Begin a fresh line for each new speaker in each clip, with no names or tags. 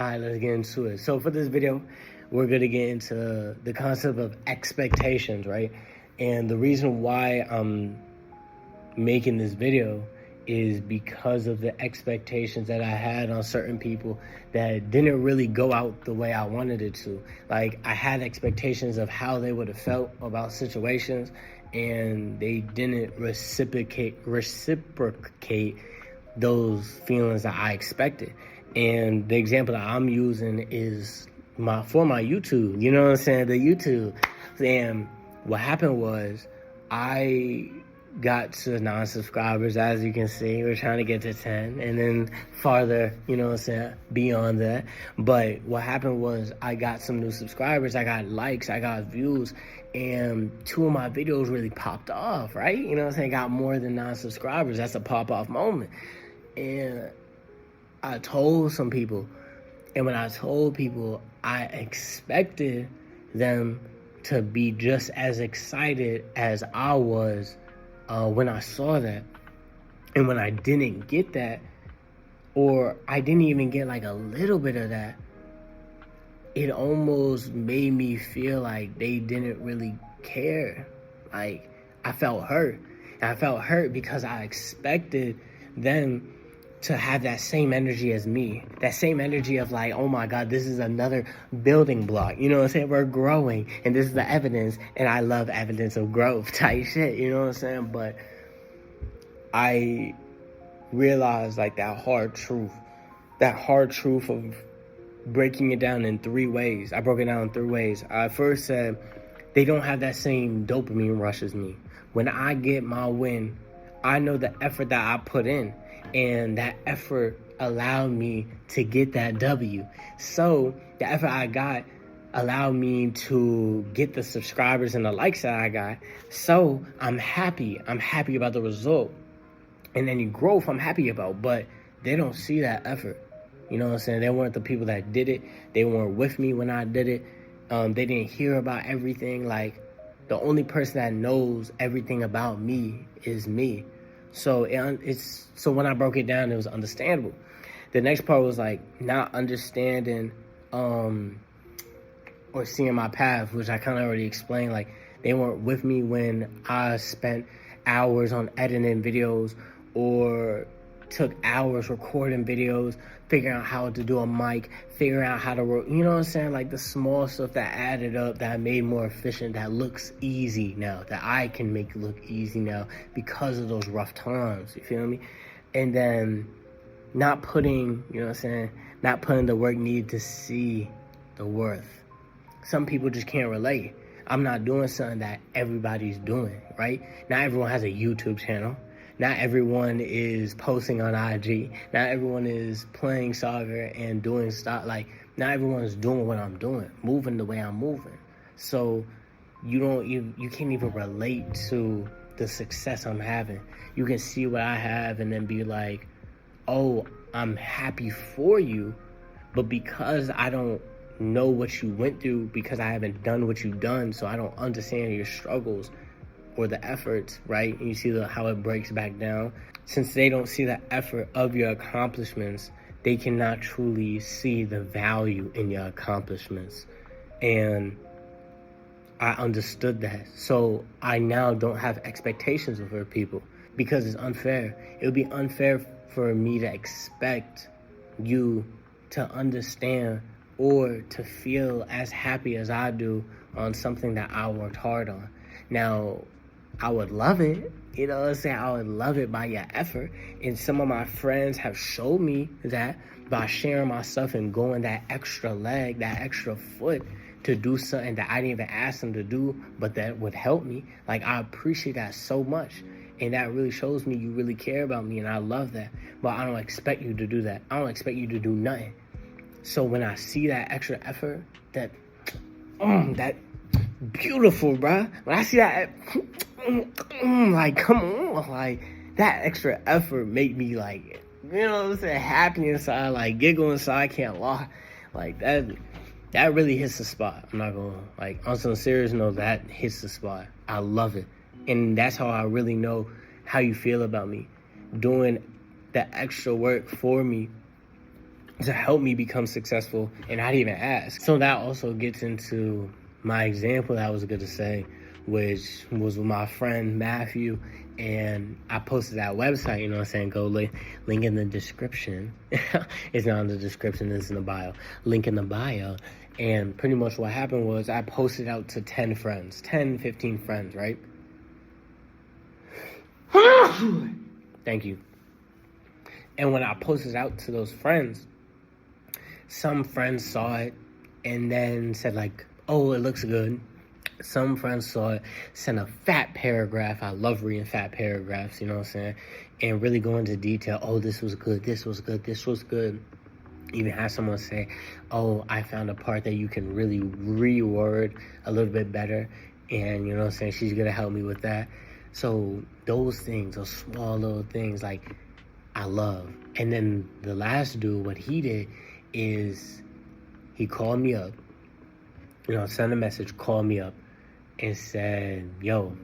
All right, let's get into it. So for this video, we're going to get into the concept of expectations, right? And the reason why I'm making this video is because of the expectations that I had on certain people that didn't really go out the way I wanted it to. Like, I had expectations of how they would have felt about situations, and they didn't reciprocate those feelings that I expected. And the example that I'm using is for my YouTube, you know what I'm saying? The YouTube. And what happened was I got to 9 subscribers, as you can see. We're trying to get to 10 and then farther, you know what I'm saying, beyond that. But what happened was I got some new subscribers, I got likes, I got views, and 2 of my videos really popped off, right? You know what I'm saying? Got more than 9 subscribers. That's a pop-off moment. And I told some people, and when I told people, I expected them to be just as excited as I was when I saw that. And when I didn't get that, or I didn't even get like a little bit of that, it almost made me feel like they didn't really care. Like, I felt hurt. And I felt hurt because I expected them to have that same energy as me, that same energy of like, oh my God, this is another building block. You know what I'm saying? We're growing, and this is the evidence, and I love evidence of growth type shit, you know what I'm saying? But I realized like that hard truth of breaking it down in 3 ways. I broke it down in 3 ways. I first said, they don't have that same dopamine rush as me. When I get my win, I know the effort that I put in, and that effort allowed me to get that W. So the effort I got allowed me to get the subscribers and the likes that I got. So I'm happy. I'm happy about the result. And any growth I'm happy about, but they don't see that effort. You know what I'm saying? They weren't the people that did it. They weren't with me when I did it. They didn't hear about everything. Like, the only person that knows everything about me is me. So so when I broke it down, it was understandable. The next part was like not understanding or seeing my path, which I kind of already explained. Like, they weren't with me when I spent hours on editing videos or took hours recording videos, figuring out how to do a mic, figuring out how to work, you know what I'm saying? Like, the small stuff that added up, that made more efficient, that looks easy now, that I can make look easy now because of those rough times, you feel me? And then not putting, you know what I'm saying, not putting the work needed to see the worth. Some people just can't relate. I'm not doing something that everybody's doing, right? Not everyone has a YouTube channel. Not everyone is posting on IG. Not everyone is playing soccer and doing stuff. Like, not everyone is doing what I'm doing, moving the way I'm moving. So you can't even relate to the success I'm having. You can see what I have and then be like, oh, I'm happy for you. But because I don't know what you went through, because I haven't done what you've done, so I don't understand your struggles or the efforts, right? And you see how it breaks back down. Since they don't see the effort of your accomplishments, they cannot truly see the value in your accomplishments. And I understood that. So I now don't have expectations of other people because it's unfair. It would be unfair for me to expect you to understand or to feel as happy as I do on something that I worked hard on. Now, I would love it, you know what I'm saying? I would love it by your effort. And some of my friends have showed me that by sharing my stuff and going that extra leg, that extra foot to do something that I didn't even ask them to do, but that would help me. Like, I appreciate that so much. And that really shows me you really care about me, and I love that. But I don't expect you to do that. I don't expect you to do nothing. So when I see that extra effort, that beautiful, bruh. When I see that, like, come on, like, that extra effort make me, like, you know what I'm saying, happy inside, like, giggle inside, can't lie. Like, that really hits the spot. I'm not gonna, like, on some serious note, that hits the spot. I love it. And that's how I really know how you feel about me. Doing the extra work for me to help me become successful and not even ask. So that also gets into my example that I was going to say, which was with my friend Matthew, and I posted that website, you know what I'm saying, go link in the description. It's not in the description, it's in the bio. Link in the bio. And pretty much what happened was I posted out to 10 friends, 10, 15 friends, right? Thank you. And when I posted out to those friends, some friends saw it and then said like, oh, it looks good. Some friends saw it, sent a fat paragraph. I love reading fat paragraphs, you know what I'm saying? And really go into detail. Oh, this was good, this was good, this was good. Even have someone say, oh, I found a part that you can really reword a little bit better. And, you know what I'm saying, she's going to help me with that. So those things, those small little things, like, I love. And then the last dude, what he did is he called me up, you know, sent a message, called me up, and said, yo,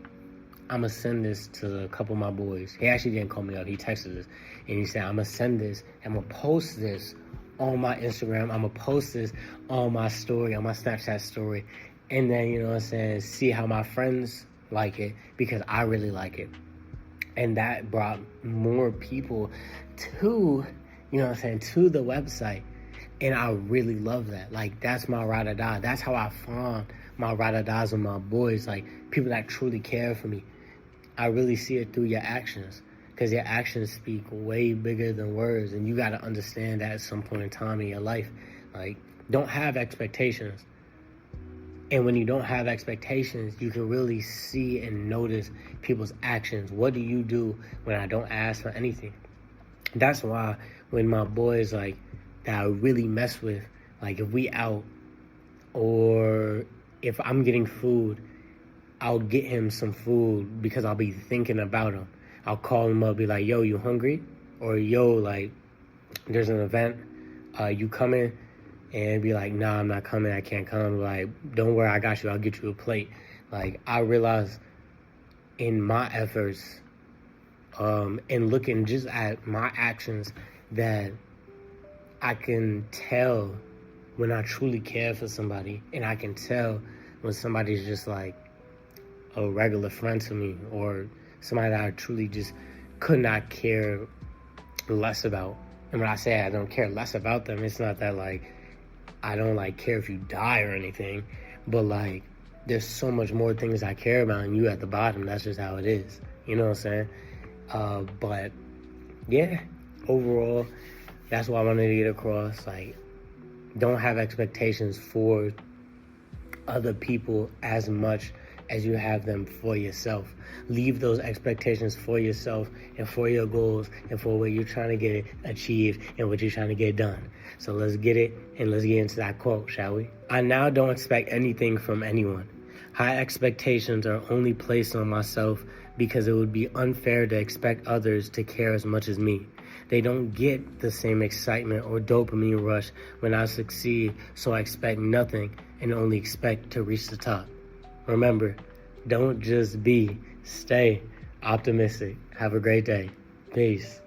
I'm going to send this to a couple of my boys. He actually didn't call me up. He texted us. And he said, I'm going to send this. I'm going to post this on my Instagram. I'm going to post this on my story, on my Snapchat story. And then, you know what I'm saying, see how my friends like it, because I really like it. And that brought more people to, you know what I'm saying, to the website. And I really love that. Like, that's my ride or die. That's how I found my ride or dies with my boys, like people that truly care for me. I really see it through your actions, because your actions speak way bigger than words. And you got to understand that at some point in time in your life. Like, don't have expectations. And when you don't have expectations, you can really see and notice people's actions. What do you do when I don't ask for anything? That's why when my boys, like, that I really mess with, like if we out or if I'm getting food, I'll get him some food because I'll be thinking about him. I'll call him up, be like, yo, you hungry? Or yo, like, there's an event, you coming? And be like, nah, I'm not coming, I can't come. Like, don't worry, I got you, I'll get you a plate. Like, I realize in my efforts, and looking just at my actions, that I can tell when I truly care for somebody, and I can tell when somebody's just like a regular friend to me, or somebody that I truly just could not care less about. And when I say I don't care less about them, it's not that like I don't like care if you die or anything, but like there's so much more things I care about, and you at the bottom. That's just how it is. You know what I'm saying? But yeah, overall, that's what I wanted to get across. Like, don't have expectations for other people as much as you have them for yourself. Leave those expectations for yourself and for your goals and for what you're trying to get achieved and what you're trying to get done. So let's get it, and let's get into that quote, shall we? I now don't expect anything from anyone. High expectations are only placed on myself because it would be unfair to expect others to care as much as me. They don't get the same excitement or dopamine rush when I succeed, so I expect nothing and only expect to reach the top. Remember, don't just be, stay optimistic. Have a great day. Peace.